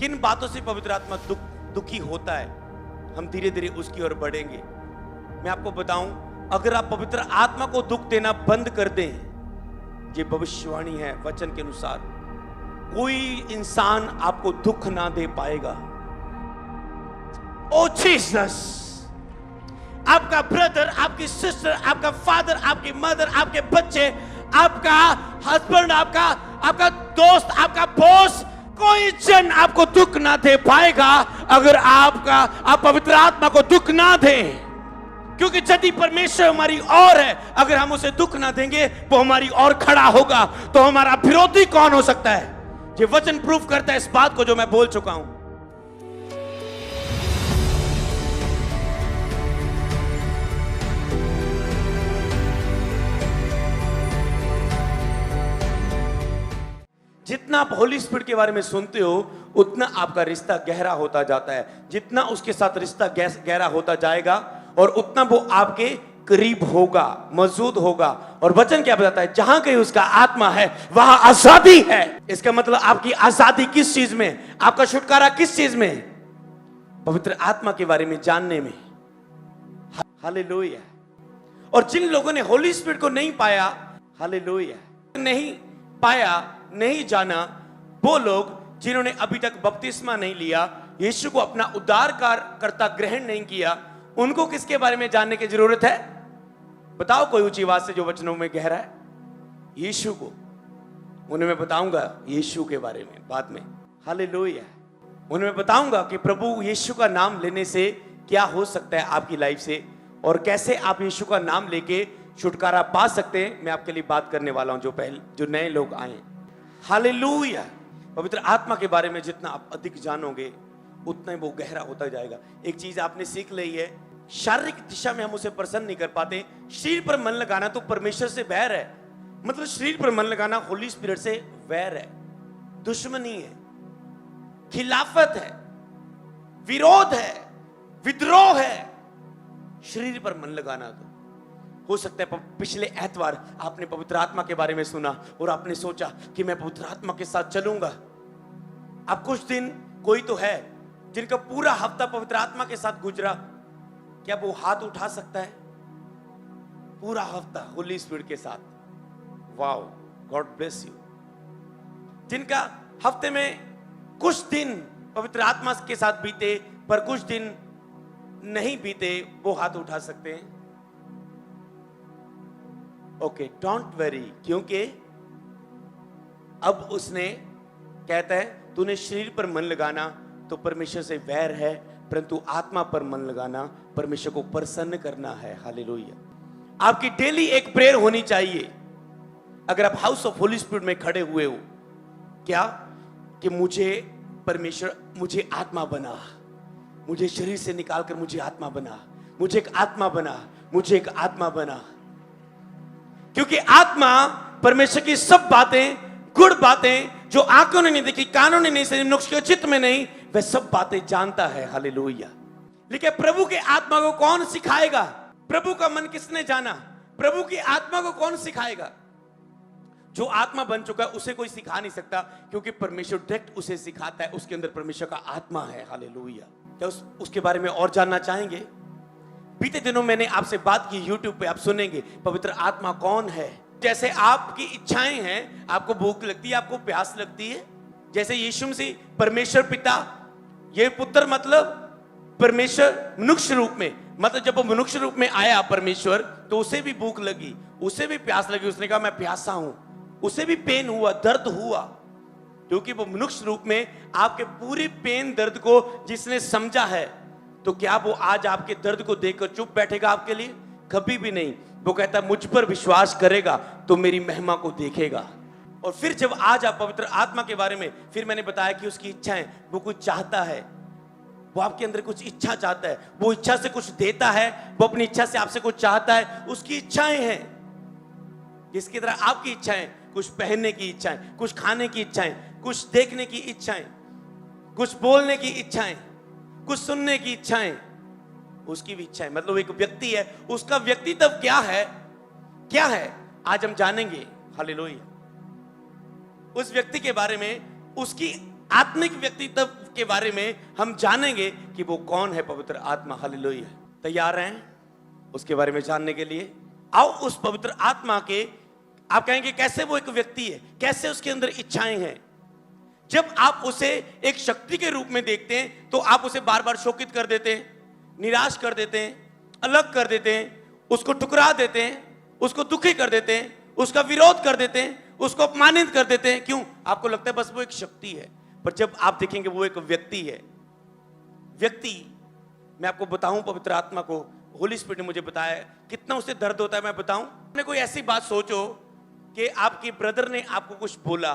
किन बातों से पवित्र आत्मा दुखी होता है, हम धीरे धीरे उसकी ओर बढ़ेंगे। मैं आपको बताऊं, अगर आप पवित्र आत्मा को दुख देना बंद कर दें, ये भविष्यवाणी है वचन के अनुसार, कोई इंसान आपको दुख ना दे पाएगा। ओ जीसस, आपका ब्रदर, आपकी सिस्टर, आपका फादर, आपकी मदर, आपके बच्चे, आपका हस्बैंड, आपका दोस्त, आपका बॉस, कोई जन आपको दुख ना दे पाएगा अगर आप पवित्र आत्मा को दुख ना दें। क्योंकि यदि परमेश्वर हमारी ओर है, अगर हम उसे दुख ना देंगे वो हमारी ओर खड़ा होगा, तो हमारा विरोधी कौन हो सकता है? ये वचन प्रूफ करता है इस बात को जो मैं बोल चुका हूं। जितना आप होली स्पिरिट के बारे में सुनते हो, उतना आपका रिश्ता गहरा होता जाता है। जितना उसके साथ रिश्ता गहरा होता जाएगा और उतना वो आपके करीब होगा, मौजूद होगा। और वचन क्या बताता है? जहां कहीं उसका आत्मा है वहां आजादी है। इसका मतलब आपकी आजादी किस चीज में? आपका छुटकारा किस चीज में? पवित्र आत्मा के बारे में जानने में। हालेलुया। और जिन लोगों ने होली स्पिरिट को नहीं पाया, हालेलुया, नहीं पाया, नहीं जाना, वो लोग जिन्होंने अभी तक बपतिस्मा नहीं लिया, यीशु को अपना उद्धारकर्ता ग्रहण नहीं किया, उनको किसके बारे में जानने की जरूरत है? बताओ कोई ऊंची आवाज से जो वचनों में गहरा है। यीशु को। उन्हें मैं बताऊंगा यीशु के बारे में बाद में। हालेलुया। उन्हें मैं बताऊंगा कि प्रभु यीशु का नाम लेने से क्या हो सकता है आपकी लाइफ से, और कैसे आप यीशु का नाम लेके छुटकारा पा सकते हैं। मैं आपके लिए बात करने वाला हूं जो नए लोग आए। हालेलुया। पवित्र आत्मा के बारे में जितना आप अधिक जानोगे उतना ही वो गहरा होता जाएगा। एक चीज आपने सीख ली है, शारीरिक दिशा में हम उसे प्रसन्न नहीं कर पाते। शरीर पर मन लगाना तो परमेश्वर से वैर है। मतलब शरीर पर मन लगाना होली स्पिरिट से वैर है, दुश्मनी है, खिलाफत है, विरोध है, विद्रोह है। शरीर पर मन लगाना तो हो सकता है पिछले एतवार आपने पवित्र आत्मा के बारे में सुना और आपने सोचा कि मैं पवित्र आत्मा के साथ चलूंगा। अब कुछ दिन कोई तो है जिनका पूरा हफ्ता पवित्र आत्मा के साथ गुजरा, क्या वो हाथ उठा सकता है? पूरा हफ्ता होली स्पिरिट के साथ। Wow, God bless you. जिनका हफ्ते में कुछ दिन पवित्र आत्मा के साथ बीते पर कुछ दिन नहीं बीते, वो हाथ उठा सकते हैं। ओके, डोंट वरी, क्योंकि अब उसने कहता है तूने शरीर पर मन लगाना तो परमेश्वर से वैर है, परंतु आत्मा पर मन लगाना परमेश्वर को प्रसन्न करना है। हालेलुया। आपकी डेली एक प्रेयर होनी चाहिए। अगर आप हाउस ऑफ होली स्पिरिट में खड़े हुए हो, क्या कि मुझे परमेश्वर, मुझे आत्मा बना, मुझे शरीर से निकालकर मुझे आत्मा बना, मुझे एक आत्मा बना, मुझे एक आत्मा बना। क्योंकि आत्मा परमेश्वर की सब बातें, गुड़ बातें जो आंखों ने नहीं देखी, कानों ने नहीं सुनी, मनुष्य के चित्त में नहीं, वह सब बातें जानता है। हालेलुया। लेकिन प्रभु के आत्मा को कौन सिखाएगा? प्रभु का मन किसने जाना? प्रभु की आत्मा को कौन सिखाएगा? जो आत्मा बन चुका है उसे कोई सिखा नहीं सकता, क्योंकि परमेश्वर डायरेक्ट उसे सिखाता है। उसके अंदर परमेश्वर का आत्मा है। हालेलुया। क्या उसके बारे में और जानना चाहेंगे? बीते दिनों मैंने आपसे बात की, YouTube पे आप सुनेंगे पवित्र आत्मा कौन है। जैसे आपकी इच्छाएं हैं, आपको भूख लगती है, आपको प्यास लगती है, जैसे यीशु मसीह परमेश्वर पिता, ये पुत्र मतलब परमेश्वर मनुष्य रूप में, मतलब जब वो मनुष्य रूप में आया परमेश्वर, तो उसे भी भूख लगी, उसे भी प्यास लगी। उसने कहा मैं प्यासा हूं, उसे भी पेन हुआ, दर्द हुआ, क्योंकि वो मनुष्य रूप में आपके पूरी पेन दर्द को जिसने समझा है, तो क्या वो आज आपके दर्द को देखकर चुप बैठेगा आपके लिए? कभी भी नहीं। वो कहता मुझ पर विश्वास करेगा तो मेरी महिमा को देखेगा। और फिर जब आज आप पवित्र आत्मा के बारे में, फिर मैंने बताया कि उसकी इच्छाएं, वो कुछ चाहता है, वो आपके अंदर कुछ इच्छा चाहता है, वो इच्छा से कुछ देता है, वो अपनी इच्छा से आपसे कुछ चाहता है। उसकी इच्छाएं हैं जिसकी तरह आपकी इच्छाएं, कुछ पहनने की इच्छाएं, कुछ खाने की इच्छाएं, कुछ देखने की इच्छाएं, कुछ बोलने की इच्छाएं, कुछ सुनने की इच्छाएं, उसकी भी इच्छाएं। मतलब एक व्यक्ति है, उसका व्यक्तित्व क्या है, क्या है, आज हम जानेंगे। हालेलुया। उस व्यक्ति के बारे में, उसकी आत्मिक व्यक्तित्व के बारे में हम जानेंगे कि वो कौन है पवित्र आत्मा। हालेलुया। तैयार हैं उसके बारे में जानने के लिए? आओ उस पवित्र आत्मा के, आप कहेंगे कैसे वो एक व्यक्ति है, कैसे उसके अंदर इच्छाएं हैं। जब आप उसे एक शक्ति के रूप में देखते हैं तो आप उसे बार बार शोकित कर देते हैं, निराश कर देते हैं, अलग कर देते हैं, उसको ठुकरा देते हैं, उसको दुखी कर देते हैं, उसका विरोध कर देते हैं, उसको अपमानित कर देते हैं। क्यों? आपको लगता है बस वो एक शक्ति है, पर जब आप देखेंगे वो एक व्यक्ति है। व्यक्ति, मैं आपको बताऊं, पवित्र आत्मा को होली स्पिरिट ने मुझे बताया कितना उसे दर्द होता है। मैं बताऊं, आपने कोई ऐसी बात सोचो कि आपकी ब्रदर ने आपको कुछ बोला,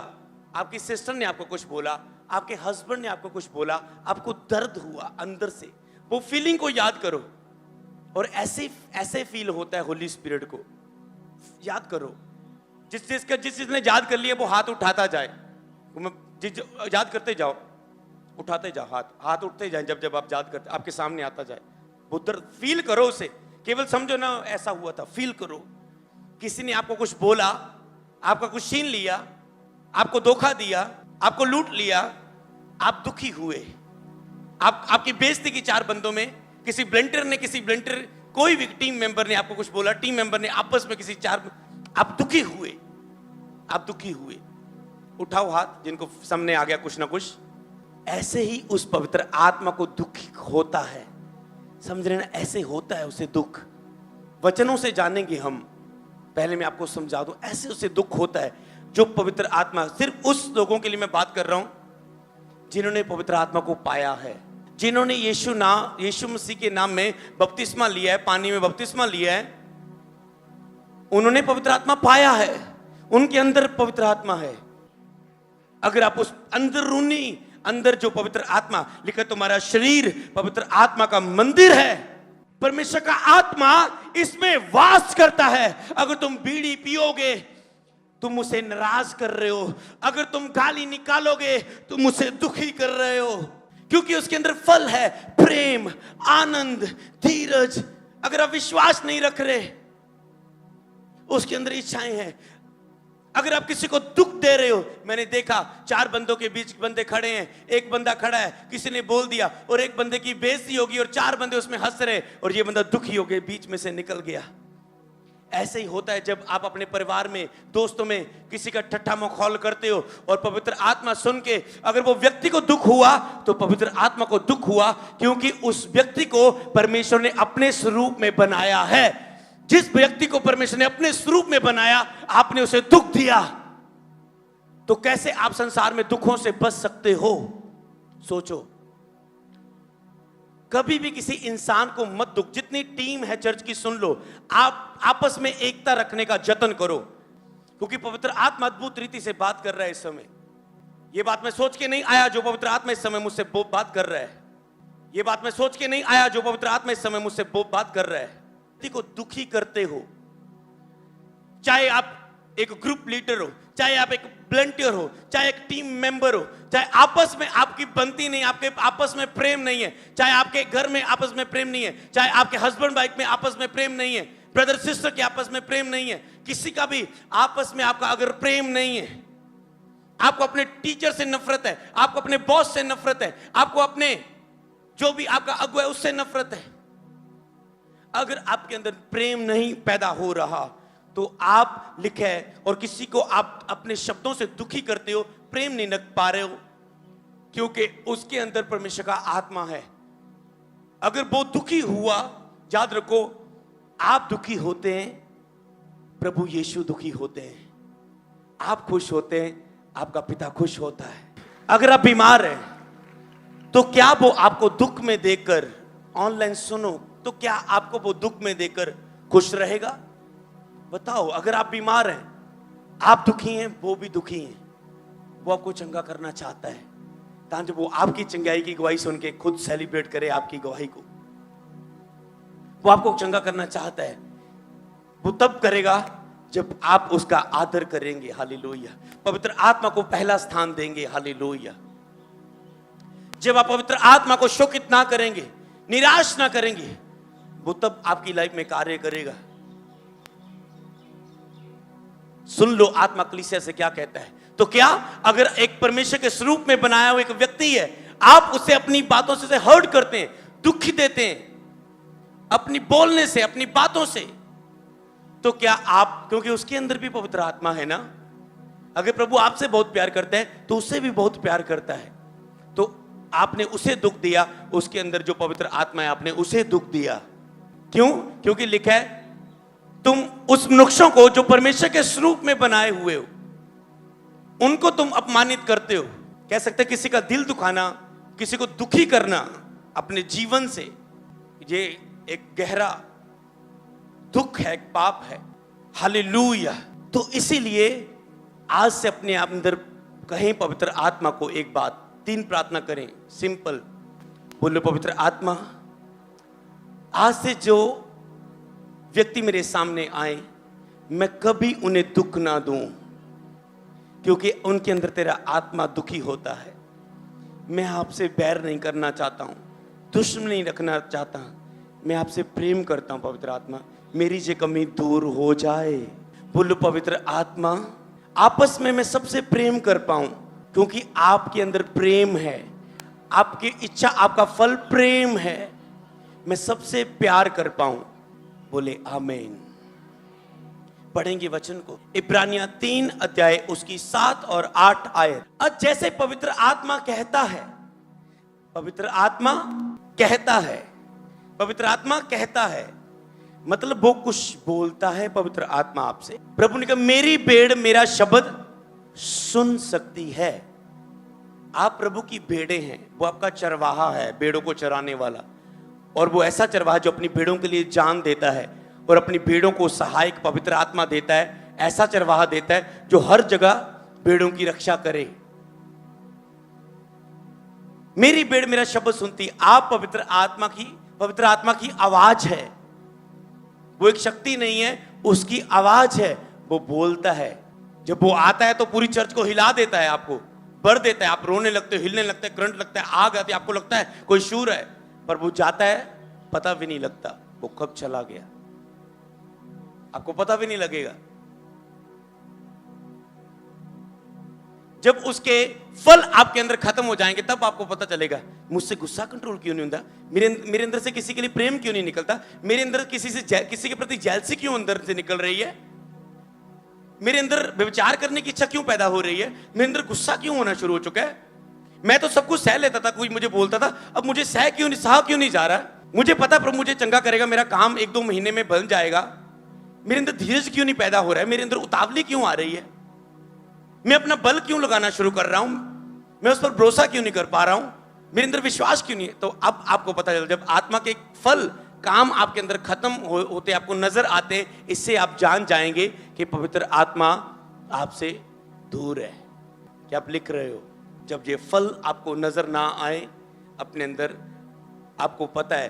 आपकी सिस्टर ने आपको कुछ बोला, आपके हस्बैंड ने आपको कुछ बोला, आपको दर्द हुआ अंदर से। वो फीलिंग को याद करो, और ऐसे फील होता है होली स्पिरिट को। याद करो, जिस जिसने याद कर लिया वो हाथ उठाता जाए। याद करते जाओ, उठाते जाओ, हाथ उठते जाए। जब जब आप याद करते, आपके सामने आता जाए वो दर्द फील करो उसे। केवल समझो ना ऐसा हुआ था, फील करो। किसी ने आपको कुछ बोला, आपका कुछ छीन लिया, आपको धोखा दिया, आपको लूट लिया, आप दुखी हुए। आपकी बेइज्जती की चार बंदों में, किसी ब्लेंटर कोई भी टीम मेंबर ने आपको कुछ बोला, टीम मेंबर ने आपस में किसी चार, आप दुखी हुए, आप दुखी हुए। उठाओ हाथ जिनको सामने आ गया कुछ ना कुछ। ऐसे ही उस पवित्र आत्मा को दुख होता है, समझ रहे ना? ऐसे होता है उसे दुख। वचनों से जानेंगे हम, पहले मैं आपको समझा दूं। ऐसे उसे दुख होता है जो पवित्र आत्मा, सिर्फ उस लोगों के लिए मैं बात कर रहा हूं जिन्होंने पवित्र आत्मा को पाया है, जिन्होंने यीशु मसीह के नाम में बपतिस्मा लिया है, पानी में बपतिस्मा लिया है, उन्होंने पवित्र आत्मा पाया है, उनके अंदर पवित्र आत्मा है। अगर आप उस अंदर जो पवित्र आत्मा लिखा, तुम्हारा शरीर पवित्र आत्मा का मंदिर है, परमेश्वर का आत्मा इसमें वास करता है। अगर तुम बीड़ी पियोगे तुम उसे नाराज कर रहे हो, अगर तुम गाली निकालोगे तुम उसे दुखी कर रहे हो, क्योंकि उसके अंदर फल है, प्रेम, आनंद, धीरज। अगर आप विश्वास नहीं रख रहे, उसके अंदर इच्छाएं हैं। अगर आप किसी को दुख दे रहे हो, मैंने देखा चार बंदों के बीच बंदे खड़े हैं, एक बंदा खड़ा है, किसी ने बोल दिया और एक बंदे की बेइज्जती होगी और चार बंदे उसमें हंस रहे और ये बंदा दुखी हो गया, बीच में से निकल गया। ऐसे ही होता है जब आप अपने परिवार में, दोस्तों में किसी का ठट्ठा मखौल करते हो और पवित्र आत्मा सुन के, अगर वो व्यक्ति को दुख हुआ तो पवित्र आत्मा को दुख हुआ, क्योंकि उस व्यक्ति को परमेश्वर ने अपने स्वरूप में बनाया है। जिस व्यक्ति को परमेश्वर ने अपने स्वरूप में बनाया, आपने उसे दुख दिया, तो कैसे आप संसार में दुखों से बच सकते हो? सोचो। कभी भी किसी इंसान को मत दुख। जितनी टीम है चर्च की, सुन लो, आप आपस में एकता रखने का जतन करो, क्योंकि पवित्र आत्मा अद्भुत रीति से बात कर रहा है इस समय। यह बात मैं सोच के नहीं आया जो पवित्र आत्मा इस समय मुझसे बात कर रहा है। यह बात मैं सोच के नहीं आया जो पवित्र आत्मा इस समय मुझसे बात कर रहा है। को दुखी करते हो, चाहे आप एक ग्रुप लीडर हो, चाहे आप एक वॉलंटियर हो, चाहे एक टीम मेंबर हो, चाहे आपस में आपकी बनती नहीं, आपके आपस में प्रेम नहीं है, चाहे आपके घर में आपस में प्रेम नहीं है, चाहे आपके हस्बैंड वाइफ में आपस में प्रेम नहीं है, ब्रदर सिस्टर के आपस में प्रेम नहीं है, किसी का भी आपस में आपका अगर प्रेम नहीं है, आपको अपने टीचर से नफरत है, आपको अपने बॉस से नफरत है, आपको अपने जो भी आपका अगुआ है उससे नफरत है, अगर आपके अंदर प्रेम नहीं पैदा हो रहा तो आप लिखे और किसी को आप अपने शब्दों से दुखी करते हो, प्रेम नहीं रख पा रहे हो, क्योंकि उसके अंदर परमेश्वर का आत्मा है। अगर वो दुखी हुआ, याद रखो, आप दुखी होते हैं, प्रभु यीशु दुखी होते हैं। आप खुश होते हैं, आपका पिता खुश होता है। अगर आप बीमार हैं तो क्या वो आपको दुख में देकर, ऑनलाइन सुनो, तो क्या आपको वो दुख में देकर खुश रहेगा? बताओ। अगर आप बीमार हैं, आप दुखी हैं, वो भी दुखी हैं, वो आपको चंगा करना चाहता है, ताकि वो आपकी चंगाई की गवाही सुन के खुद सेलिब्रेट करे आपकी गवाही को। वो आपको चंगा करना चाहता है। वो तब करेगा जब आप उसका आदर करेंगे। हालेलुया। पवित्र आत्मा को पहला स्थान देंगे। हालेलुया। जब आप पवित्र आत्मा को शोकित ना करेंगे, निराश ना करेंगे, वो तब आपकी लाइफ में कार्य करेगा। सुन लो आत्मा कलीसिया से क्या कहता है। तो क्या अगर एक परमेश्वर के स्वरूप में बनाया हुआ एक व्यक्ति है, आप उसे अपनी बातों से हर्ट करते हैं, दुख देते हैं अपनी बोलने से, अपनी बातों से, तो क्या आप, क्योंकि उसके अंदर भी पवित्र आत्मा है ना, अगर प्रभु आपसे बहुत प्यार करता है तो उससे भी बहुत प्यार करता है, तो आपने उसे दुख दिया, उसके अंदर जो पवित्र आत्मा है आपने उसे दुख दिया। क्यों? क्योंकि लिखा है तुम उस मनुष्यों को जो परमेश्वर के स्वरूप में बनाए हुए हो, उनको तुम अपमानित करते हो। कह सकते किसी का दिल दुखाना, किसी को दुखी करना अपने जीवन से, ये एक गहरा दुख है, एक पाप है। हालेलुया। तो इसीलिए आज से अपने अंदर कहें पवित्र आत्मा को एक बात, 3 प्रार्थना करें, सिंपल बोलो, पवित्र आत्मा आज से जो व्यक्ति मेरे सामने आए मैं कभी उन्हें दुख ना दूं, क्योंकि उनके अंदर तेरा आत्मा दुखी होता है। मैं आपसे बैर नहीं करना चाहता हूं, दुश्मनी नहीं रखना चाहता, मैं आपसे प्रेम करता हूं। पवित्र आत्मा मेरी जो कमी दूर हो जाए। बोलो पवित्र आत्मा आपस में मैं सबसे प्रेम कर पाऊं, क्योंकि आपके अंदर प्रेम है, आपकी इच्छा, आपका फल प्रेम है, मैं सबसे प्यार कर पाऊं। बोले आमीन। पढ़ेंगे वचन को, इब्रानियां 3 अध्याय उसकी 7 और 8 आयत। अब जैसे पवित्र आत्मा कहता है, पवित्र आत्मा कहता है, पवित्र आत्मा कहता है, मतलब वो कुछ बोलता है पवित्र आत्मा आपसे। प्रभु ने कहा मेरी भेड़ मेरा शब्द सुन सकती है। आप प्रभु की भेड़ें हैं, वो आपका चरवाहा है, भेड़ों को चराने वाला, और वो ऐसा चरवाहा जो अपनी भेड़ों के लिए जान देता है और अपनी भेड़ों को सहायक पवित्र आत्मा देता है। ऐसा चरवाहा देता है जो हर जगह भेड़ों की रक्षा करे। मेरी भेड़ मेरा शब्द सुनती। आप पवित्र आत्मा की आवाज है, वो एक शक्ति नहीं है, उसकी आवाज है, वो बोलता है। जब वो आता है तो पूरी चर्च को हिला देता है, आपको भर देता है, आप रोने लगते हो, हिलने लगते हैं, करंट लगता है, आग आती है, आपको लगता है कोई शूर है, पर वो जाता है पता भी नहीं लगता वो कब चला गया, आपको पता भी नहीं लगेगा। जब उसके फल आपके अंदर खत्म हो जाएंगे तब आपको पता चलेगा मुझसे गुस्सा कंट्रोल क्यों नहीं होता, मेरे अंदर से किसी के लिए प्रेम क्यों नहीं निकलता, मेरे अंदर किसी के प्रति जेलसी क्यों अंदर से निकल रही है, मेरे अंदर व्यभिचार करने की इच्छा क्यों पैदा हो रही है, मेरे अंदर गुस्सा क्यों होना शुरू हो चुका है। मैं तो सब कुछ सह लेता था, कोई मुझे बोलता था, अब मुझे सह क्यों नहीं जा रहा। मुझे पता प्रभु मुझे चंगा करेगा, मेरा काम 1-2 महीने में बन जाएगा, मेरे अंदर धीरज क्यों नहीं पैदा हो रहा है, मेरे अंदर उतावली क्यों आ रही है, मैं अपना बल क्यों लगाना शुरू कर रहा हूं, मैं उस पर भरोसा क्यों नहीं कर पा रहा हूं, मेरे अंदर विश्वास क्यों नहीं है। तो अब आपको पता चल, जब आत्मा के फल काम आपके अंदर खत्म होते आपको नजर आते, इससे आप जान जाएंगे कि पवित्र आत्मा आपसे दूर है। क्या आप लिख रहे हो? जब ये फल आपको नजर ना आए अपने अंदर, आपको पता है,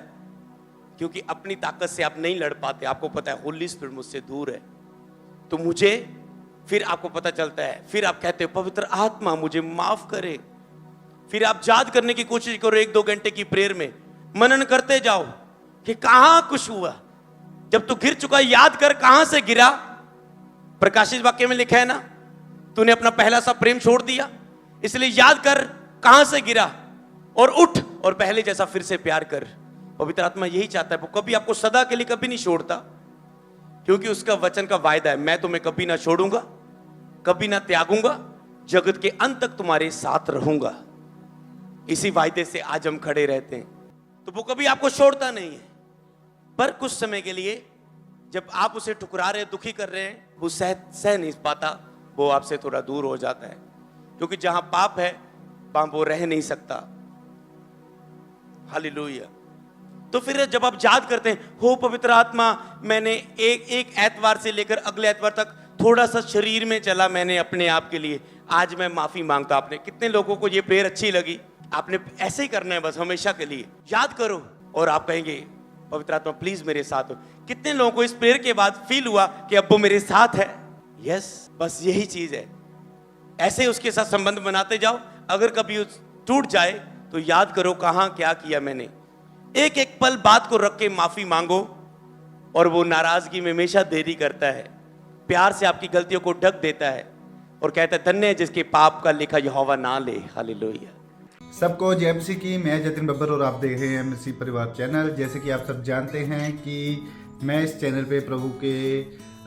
क्योंकि अपनी ताकत से आप नहीं लड़ पाते, आपको पता है होली स्पिरिट मुझसे दूर है, तो मुझे, फिर आपको पता चलता है, फिर आप कहते हो पवित्र आत्मा मुझे माफ करे। फिर आप याद करने की कोशिश करो, 1-2 घंटे की प्रेयर में मनन करते जाओ कि कहां कुछ हुआ। जब तू गिर चुका याद कर कहां से गिरा। प्रकाशित वाक्य में लिखा है ना, तूने अपना पहला सा प्रेम छोड़ दिया, इसलिए याद कर कहां से गिरा और उठ और पहले जैसा फिर से प्यार कर। पवित्र आत्मा यही चाहता है, वो कभी आपको सदा के लिए कभी नहीं छोड़ता, क्योंकि उसका वचन का वायदा है, मैं तुम्हें कभी ना छोड़ूंगा, कभी ना त्यागूंगा, जगत के अंत तक तुम्हारे साथ रहूंगा। इसी वायदे से आज हम खड़े रहते हैं। तो वो कभी आपको छोड़ता नहीं है, पर कुछ समय के लिए जब आप उसे ठुकरा रहे, दुखी कर रहे हैं, वो सह नहीं पाता, वो आपसे थोड़ा दूर हो जाता है, क्योंकि जहां पाप है वहां वो रह नहीं सकता। हालेलुया। तो फिर जब आप याद करते हैं, हो पवित्र आत्मा, मैंने एक एतवार से लेकर अगले एतवार तक थोड़ा सा शरीर में चला मैंने अपने आप के लिए, आज मैं माफी मांगता। आपने कितने लोगों को ये प्रेयर अच्छी लगी? आपने ऐसे ही करना है बस, हमेशा के लिए याद करो और आप कहेंगे पवित्र आत्मा प्लीज मेरे साथ हो। कितने लोगों को इस प्रेयर के बाद फील हुआ कि अब वो मेरे साथ है? यस, बस यही चीज है। ऐसे उसके साथ संबंध बनाते जाओ। अगर कभी टूट जाए तो याद करो कहां क्या किया मैंने। एक एक पल बात को रख के माफी मांगो, और वो नाराजगी में हमेशा देरी करता है, प्यार से आपकी गलतियों को ढक देता है और कहता है धन्य है जिसके पाप का लेखा यहोवा ना ले। हालेलुया। सबको जय मसीह की। मैं जतिन बब्बर और आप देख रहे हैं मसीह परिवार चैनल। जैसे कि आप सब जानते हैं कि मैं इस चैनल पे प्रभु के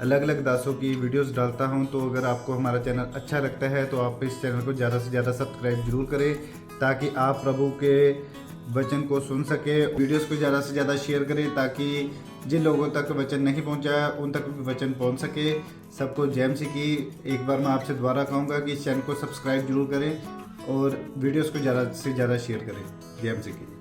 अलग अलग दासों की वीडियोस डालता हूं, तो अगर आपको हमारा चैनल अच्छा लगता है तो आप इस चैनल को ज़्यादा से ज़्यादा सब्सक्राइब जरूर करें, ताकि आप प्रभु के वचन को सुन सके। वीडियोस को ज़्यादा से ज़्यादा शेयर करें, ताकि जिन लोगों तक वचन नहीं पहुंचा उन तक भी वचन पहुंच सके। सबको जय मसीह की। एक बार मैं आपसे दोबारा कहूँगा कि इस चैनल को सब्सक्राइब जरूर करें और वीडियोस को ज़्यादा से ज़्यादा शेयर करें। जय मसीह की।